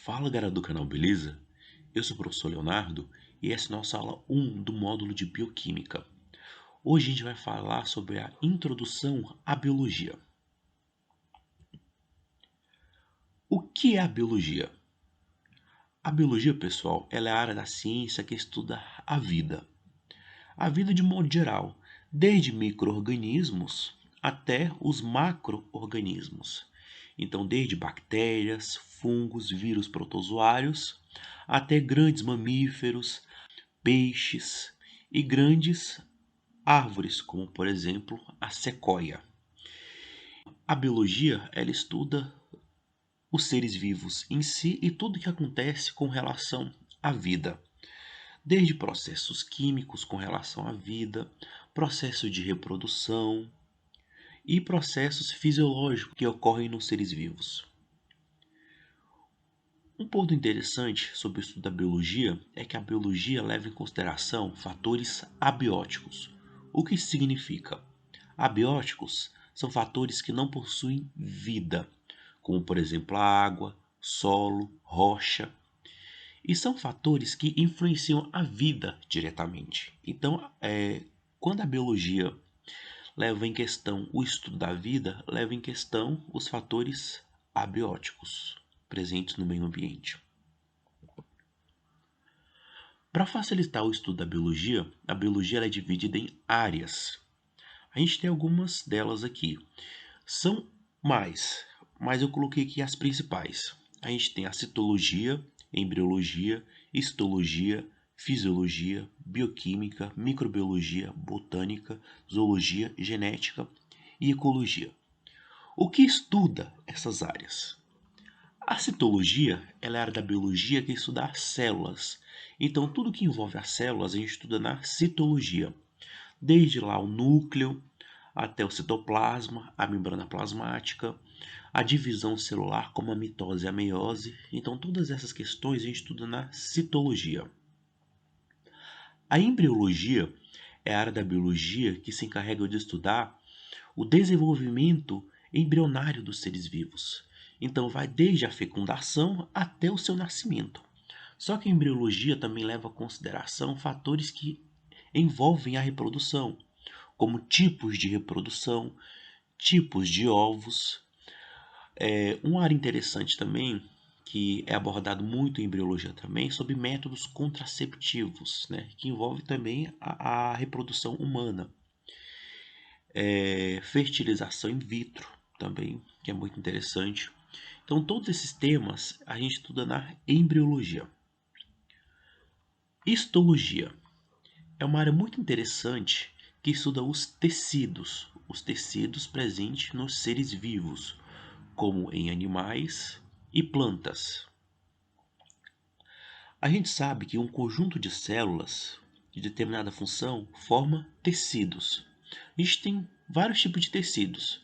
Fala galera do canal, beleza? Eu sou o professor Leonardo e essa é a nossa aula 1 do módulo de Bioquímica. Hoje a gente vai falar sobre a introdução à biologia. O que é a biologia? A biologia, pessoal, ela é a área da ciência que estuda a vida. A vida de modo geral, desde micro-organismos até os macro-organismos. Então, desde bactérias, fungos, vírus protozoários, até grandes mamíferos, peixes e grandes árvores, como por exemplo a sequoia. A biologia, ela estuda os seres vivos em si e tudo que acontece com relação à vida, desde processos químicos com relação à vida, processo de reprodução e processos fisiológicos que ocorrem nos seres vivos. Um ponto interessante sobre o estudo da biologia é que a biologia leva em consideração fatores abióticos. O que isso significa? Abióticos são fatores que não possuem vida, como por exemplo a água, solo, rocha, e são fatores que influenciam a vida diretamente. Então, quando a biologia leva em questão o estudo da vida, leva em questão os fatores abióticos presentes no meio ambiente. Para facilitar o estudo da biologia, a biologia é dividida em áreas. A gente tem algumas delas aqui. São mais, mas eu coloquei aqui as principais. A gente tem a citologia, embriologia, histologia, fisiologia, bioquímica, microbiologia, botânica, zoologia, genética e ecologia. O que estuda essas áreas? A citologia ela é a área da biologia que estuda as células. Então, tudo que envolve as células a gente estuda na citologia. Desde lá o núcleo, até o citoplasma, a membrana plasmática, a divisão celular, como a mitose e a meiose. Então, todas essas questões a gente estuda na citologia. A embriologia é a área da biologia que se encarrega de estudar o desenvolvimento embrionário dos seres vivos. Então, vai desde a fecundação até o seu nascimento. Só que a embriologia também leva em consideração fatores que envolvem a reprodução, como tipos de reprodução, tipos de ovos. Uma área interessante também, que é abordado muito em embriologia também, sobre métodos contraceptivos, né, que envolve também a reprodução humana. Fertilização in vitro também, que é muito interessante. Então, todos esses temas a gente estuda na embriologia. Histologia é uma área muito interessante que estuda os tecidos presentes nos seres vivos, como em animais e plantas. A gente sabe que um conjunto de células de determinada função forma tecidos. A gente tem vários tipos de tecidos.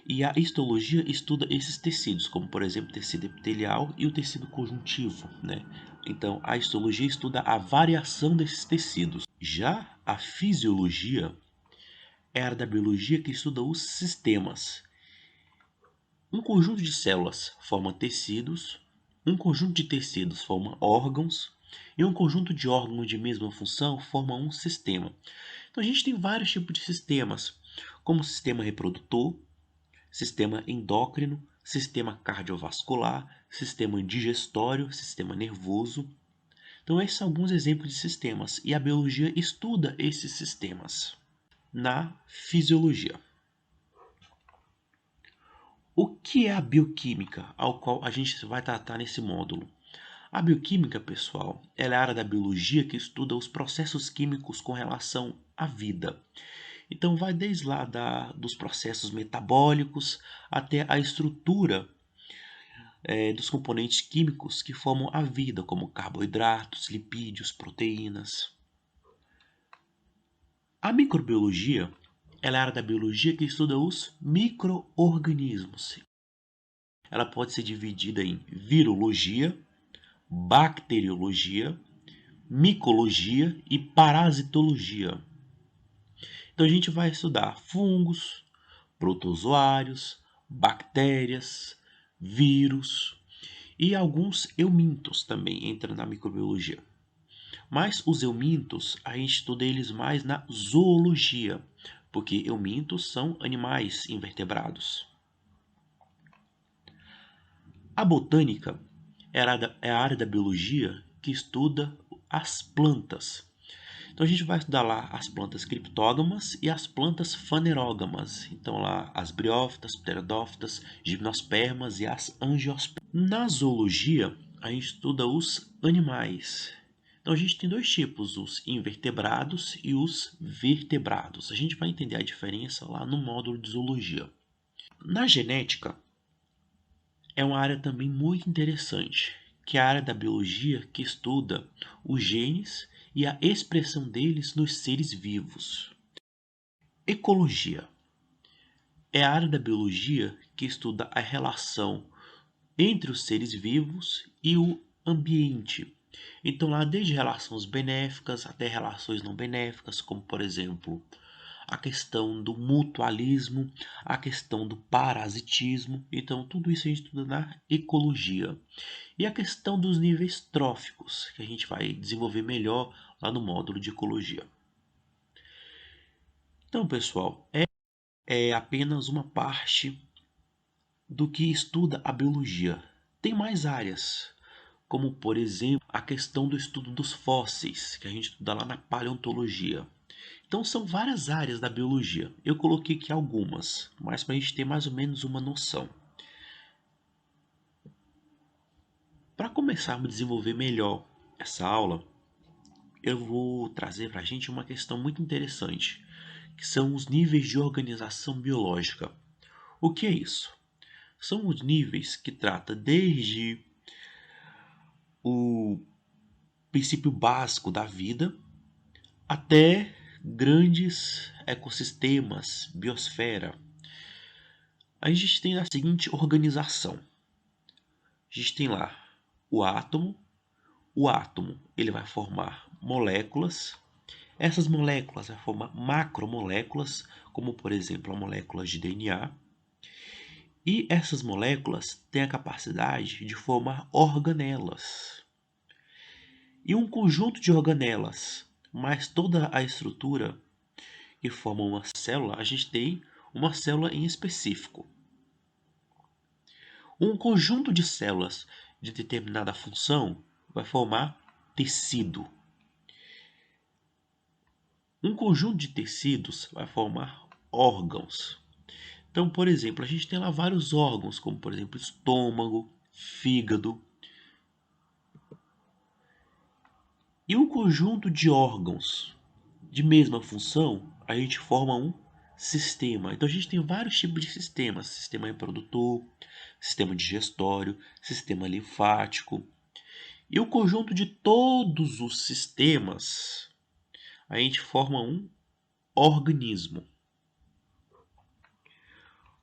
E a histologia estuda esses tecidos, como por exemplo o tecido epitelial e o tecido conjuntivo, né? Então, a histologia estuda a variação desses tecidos. Já a fisiologia é a área da biologia que estuda os sistemas. Um conjunto de células forma tecidos, um conjunto de tecidos forma órgãos, e um conjunto de órgãos de mesma função forma um sistema. Então, a gente tem vários tipos de sistemas, como o sistema reprodutor, sistema endócrino, sistema cardiovascular, sistema digestório, sistema nervoso. Então, esses são alguns exemplos de sistemas e a biologia estuda esses sistemas. Na fisiologia. O que é a bioquímica, ao qual a gente vai tratar nesse módulo? A bioquímica, pessoal, ela é a área da biologia que estuda os processos químicos com relação à vida. Então, vai desde lá dos processos metabólicos até a estrutura dos componentes químicos que formam a vida, como carboidratos, lipídios, proteínas. A microbiologia ela é a área da biologia que estuda os micro-organismos. Ela pode ser dividida em virologia, bacteriologia, micologia e parasitologia. Então a gente vai estudar fungos, protozoários, bactérias, vírus E alguns eumintos também entram na microbiologia. Mas os eumintos, a gente estuda eles mais na zoologia, porque eumintos são animais invertebrados. A botânica é a área da biologia que estuda as plantas. Então a gente vai estudar lá as plantas criptógamas e as plantas fanerógamas. Então lá as briófitas, pteridófitas, gimnospermas e as angiospermas. Na zoologia, a gente estuda os animais. Então a gente tem dois tipos, os invertebrados e os vertebrados. A gente vai entender a diferença lá no módulo de zoologia. Na genética, é uma área também muito interessante, que é a área da biologia que estuda os genes e a expressão deles nos seres vivos. Ecologia é a área da biologia que estuda a relação entre os seres vivos e o ambiente. Então, lá desde relações benéficas até relações não benéficas, como por exemplo a questão do mutualismo, a questão do parasitismo. Então, tudo isso a gente estuda na ecologia. E a questão dos níveis tróficos, que a gente vai desenvolver melhor lá no módulo de ecologia. Então, pessoal, é apenas uma parte do que estuda a biologia. Tem mais áreas, como por exemplo a questão do estudo dos fósseis, que a gente estuda lá na paleontologia. Então são várias áreas da biologia. Eu coloquei aqui algumas, mas para a gente ter mais ou menos uma noção. Para começarmos a desenvolver melhor essa aula, eu vou trazer para a gente uma questão muito interessante, que são os níveis de organização biológica. O que é isso? São os níveis que trata desde o princípio básico da vida até grandes ecossistemas, biosfera. A gente tem a seguinte organização. A gente tem lá o átomo. O átomo ele vai formar moléculas. Essas moléculas vão formar macromoléculas, como por exemplo a molécula de DNA. E essas moléculas têm a capacidade de formar organelas. E um conjunto de organelas, mais toda a estrutura que forma uma célula, a gente tem uma célula em específico. Um conjunto de células de determinada função vai formar tecido. Um conjunto de tecidos vai formar órgãos. Então, por exemplo, a gente tem lá vários órgãos, como por exemplo estômago, fígado. E um conjunto de órgãos de mesma função, a gente forma um sistema. Então a gente tem vários tipos de sistemas: sistema reprodutor, sistema digestório, sistema linfático. E o conjunto de todos os sistemas, a gente forma um organismo.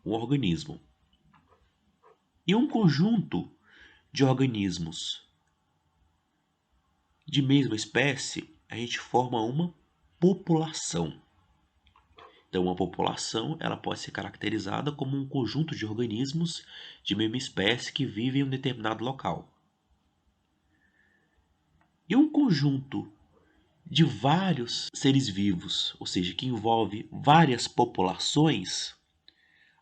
Um organismo. E um conjunto de organismos de mesma espécie, a gente forma uma população. Então, uma população ela pode ser caracterizada como um conjunto de organismos de mesma espécie que vivem em um determinado local. E um conjunto de vários seres vivos, ou seja, que envolve várias populações,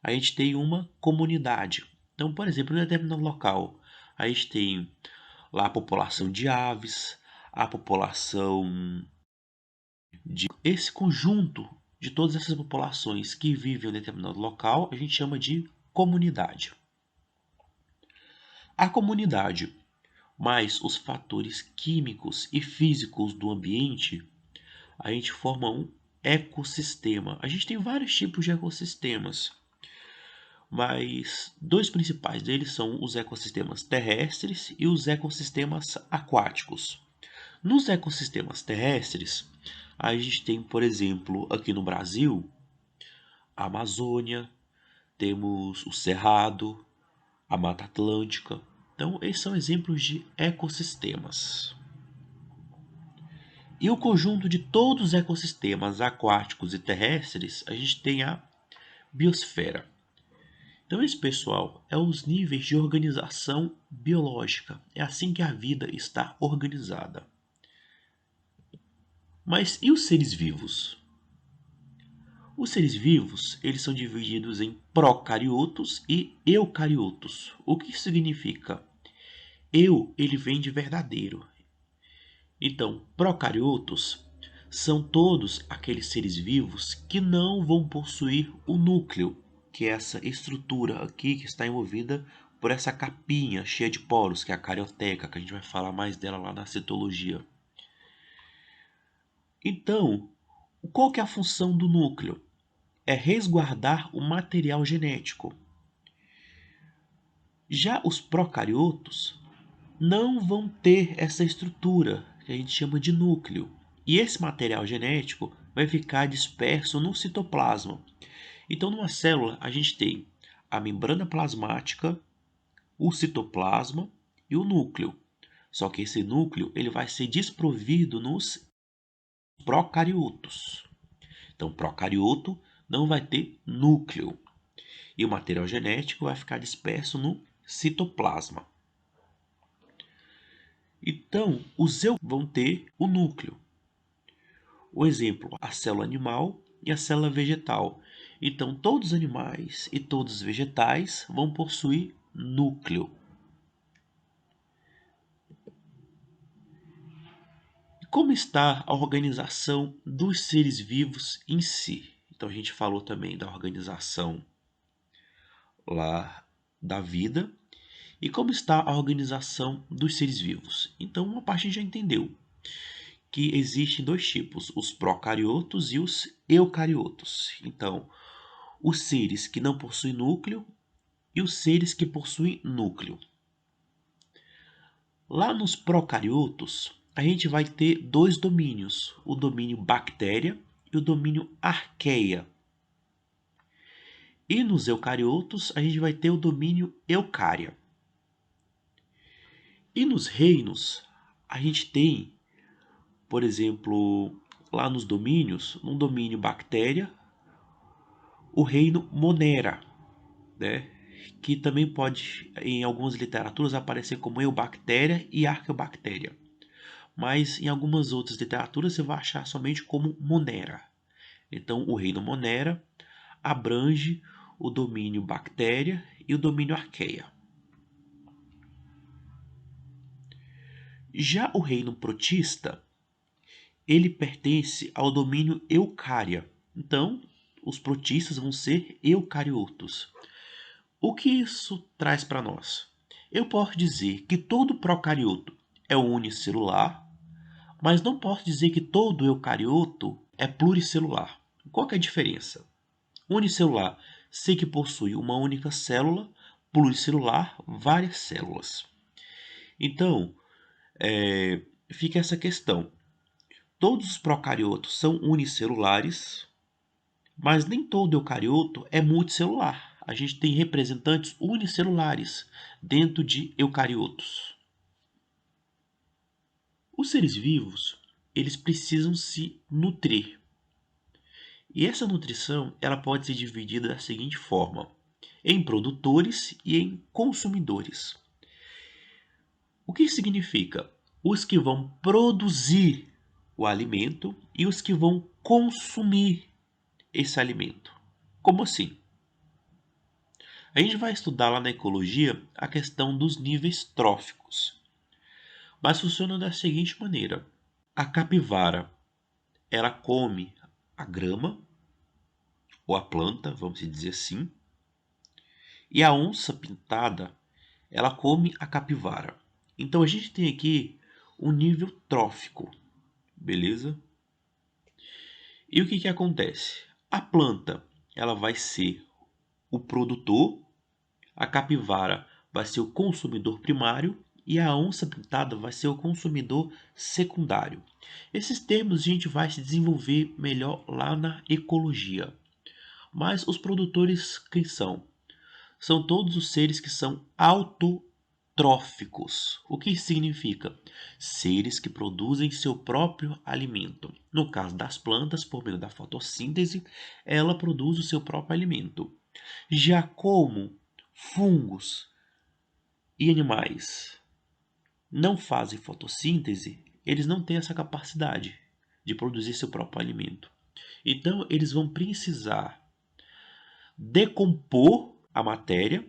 a gente tem uma comunidade. Então, por exemplo, em um determinado local, a gente tem lá a população de aves, a população de... Esse conjunto de todas essas populações que vivem em um determinado local, a gente chama de comunidade. A comunidade, mais os fatores químicos e físicos do ambiente, a gente forma um ecossistema. A gente tem vários tipos de ecossistemas, mas dois principais deles são os ecossistemas terrestres e os ecossistemas aquáticos. Nos ecossistemas terrestres, a gente tem, por exemplo, aqui no Brasil, a Amazônia, temos o Cerrado, a Mata Atlântica. Então, esses são exemplos de ecossistemas. E o conjunto de todos os ecossistemas aquáticos e terrestres, a gente tem a biosfera. Então, esse pessoal é os níveis de organização biológica. É assim que a vida está organizada. Mas e os seres vivos? Os seres vivos, eles são divididos em procariotos e eucariotos. O que isso significa? Ele vem de verdadeiro. Então, procariotos são todos aqueles seres vivos que não vão possuir o núcleo, que é essa estrutura aqui que está envolvida por essa capinha cheia de poros, que é a carioteca, que a gente vai falar mais dela lá na citologia. Então, qual que é a função do núcleo? É resguardar o material genético. Já os procariotos não vão ter essa estrutura que a gente chama de núcleo. E esse material genético vai ficar disperso no citoplasma. Então, numa célula, a gente tem a membrana plasmática, o citoplasma e o núcleo. Só que esse núcleo ele vai ser desprovido nos procariotos. Então, procarioto não vai ter núcleo. E o material genético vai ficar disperso no citoplasma. Então, os eucariotos vão ter o núcleo. O exemplo, a célula animal e a célula vegetal. Então, todos os animais e todos os vegetais vão possuir núcleo. Como está a organização dos seres vivos em si? Então, a gente falou também da organização lá da vida. E como está a organização dos seres vivos? Então, uma parte a gente já entendeu que existem dois tipos, os procariotos e os eucariotos. Então, os seres que não possuem núcleo e os seres que possuem núcleo. Lá nos procariotos, a gente vai ter dois domínios, o domínio bactéria e o domínio arqueia. E nos eucariotos, a gente vai ter o domínio eucária. E nos reinos, a gente tem, por exemplo, lá nos domínios, no domínio bactéria, o reino Monera, né? Que também pode, em algumas literaturas, aparecer como Eubactéria e Arqueobactéria. Mas em algumas outras literaturas você vai achar somente como Monera. Então, o reino Monera abrange o domínio bactéria e o domínio arqueia. Já o reino protista, ele pertence ao domínio eucária. Então, os protistas vão ser eucariotos. O que isso traz para nós? Eu posso dizer que todo procarioto é unicelular, mas não posso dizer que todo eucarioto é pluricelular. Qual que é a diferença? Unicelular, sei que possui uma única célula, pluricelular, várias células. Então, fica essa questão. Todos os procariotos são unicelulares, mas nem todo eucarioto é multicelular. A gente tem representantes unicelulares dentro de eucariotos. Os seres vivos, eles precisam se nutrir. E essa nutrição, ela pode ser dividida da seguinte forma: em produtores e em consumidores. O que significa? Os que vão produzir o alimento e os que vão consumir esse alimento. Como assim? A gente vai estudar lá na ecologia a questão dos níveis tróficos. Mas funciona da seguinte maneira: a capivara, ela come a grama ou a planta, vamos dizer assim, e a onça pintada, ela come a capivara. Então a gente tem aqui o nível trófico, beleza? E o que que acontece? A planta, ela vai ser o produtor, a capivara vai ser o consumidor primário e a onça pintada vai ser o consumidor secundário. Esses termos a gente vai se desenvolver melhor lá na ecologia. Mas os produtores quem são? São todos os seres que são autotróficos. O que isso significa? Seres que produzem seu próprio alimento. No caso das plantas, por meio da fotossíntese, ela produz o seu próprio alimento. Já como fungos e animais não fazem fotossíntese, eles não têm essa capacidade de produzir seu próprio alimento. Então, eles vão precisar decompor a matéria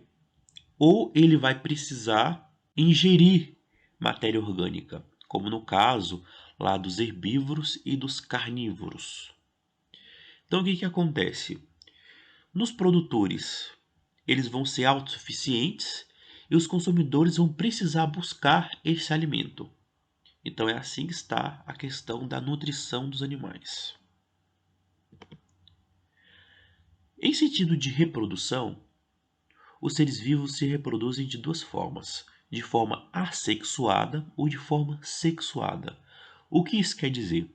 ou ele vai precisar ingerir matéria orgânica, como no caso lá dos herbívoros e dos carnívoros. Então, o que acontece? Nos produtores, eles vão ser autossuficientes e os consumidores vão precisar buscar esse alimento. Então, é assim que está a questão da nutrição dos animais. Em sentido de reprodução, os seres vivos se reproduzem de duas formas: de forma assexuada ou de forma sexuada. O que isso quer dizer?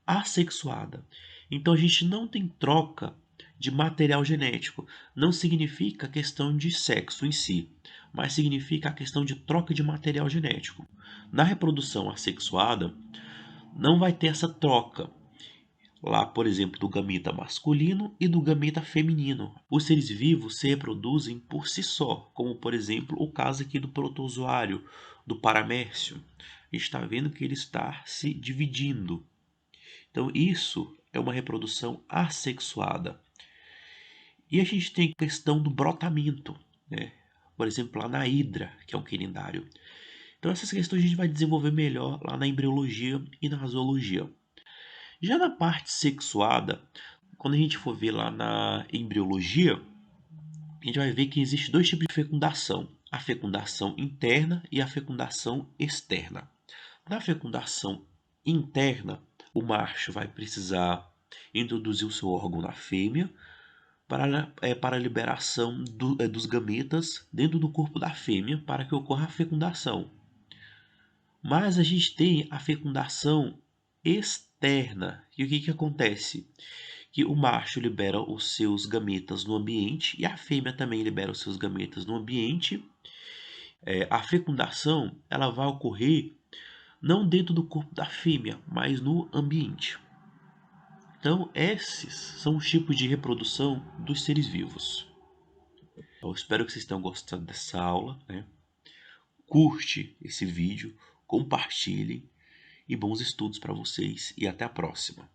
Assexuada. Então a gente não tem troca de material genético. Não significa a questão de sexo em si, mas significa a questão de troca de material genético. Na reprodução assexuada, não vai ter essa troca. Lá, por exemplo, do gameta masculino e do gameta feminino. Os seres vivos se reproduzem por si só, como por exemplo o caso aqui do protozoário, do paramércio. A gente está vendo que ele está se dividindo. Então isso é uma reprodução assexuada. E a gente tem a questão do brotamento, né? Por exemplo, lá na hidra, que é um quirindário. Então essas questões a gente vai desenvolver melhor lá na embriologia e na zoologia. Já na parte sexuada, quando a gente for ver lá na embriologia, a gente vai ver que existe dois tipos de fecundação: a fecundação interna e a fecundação externa. Na fecundação interna, o macho vai precisar introduzir o seu órgão na fêmea para a liberação dos gametas dentro do corpo da fêmea para que ocorra a fecundação. Mas a gente tem a fecundação externa. E o que acontece? Que o macho libera os seus gametas no ambiente e a fêmea também libera os seus gametas no ambiente. A fecundação ela vai ocorrer não dentro do corpo da fêmea, mas no ambiente. Então, esses são os tipos de reprodução dos seres vivos. Eu espero que vocês tenham gostado dessa aula, né? Curte esse vídeo, compartilhe e bons estudos para vocês e até a próxima.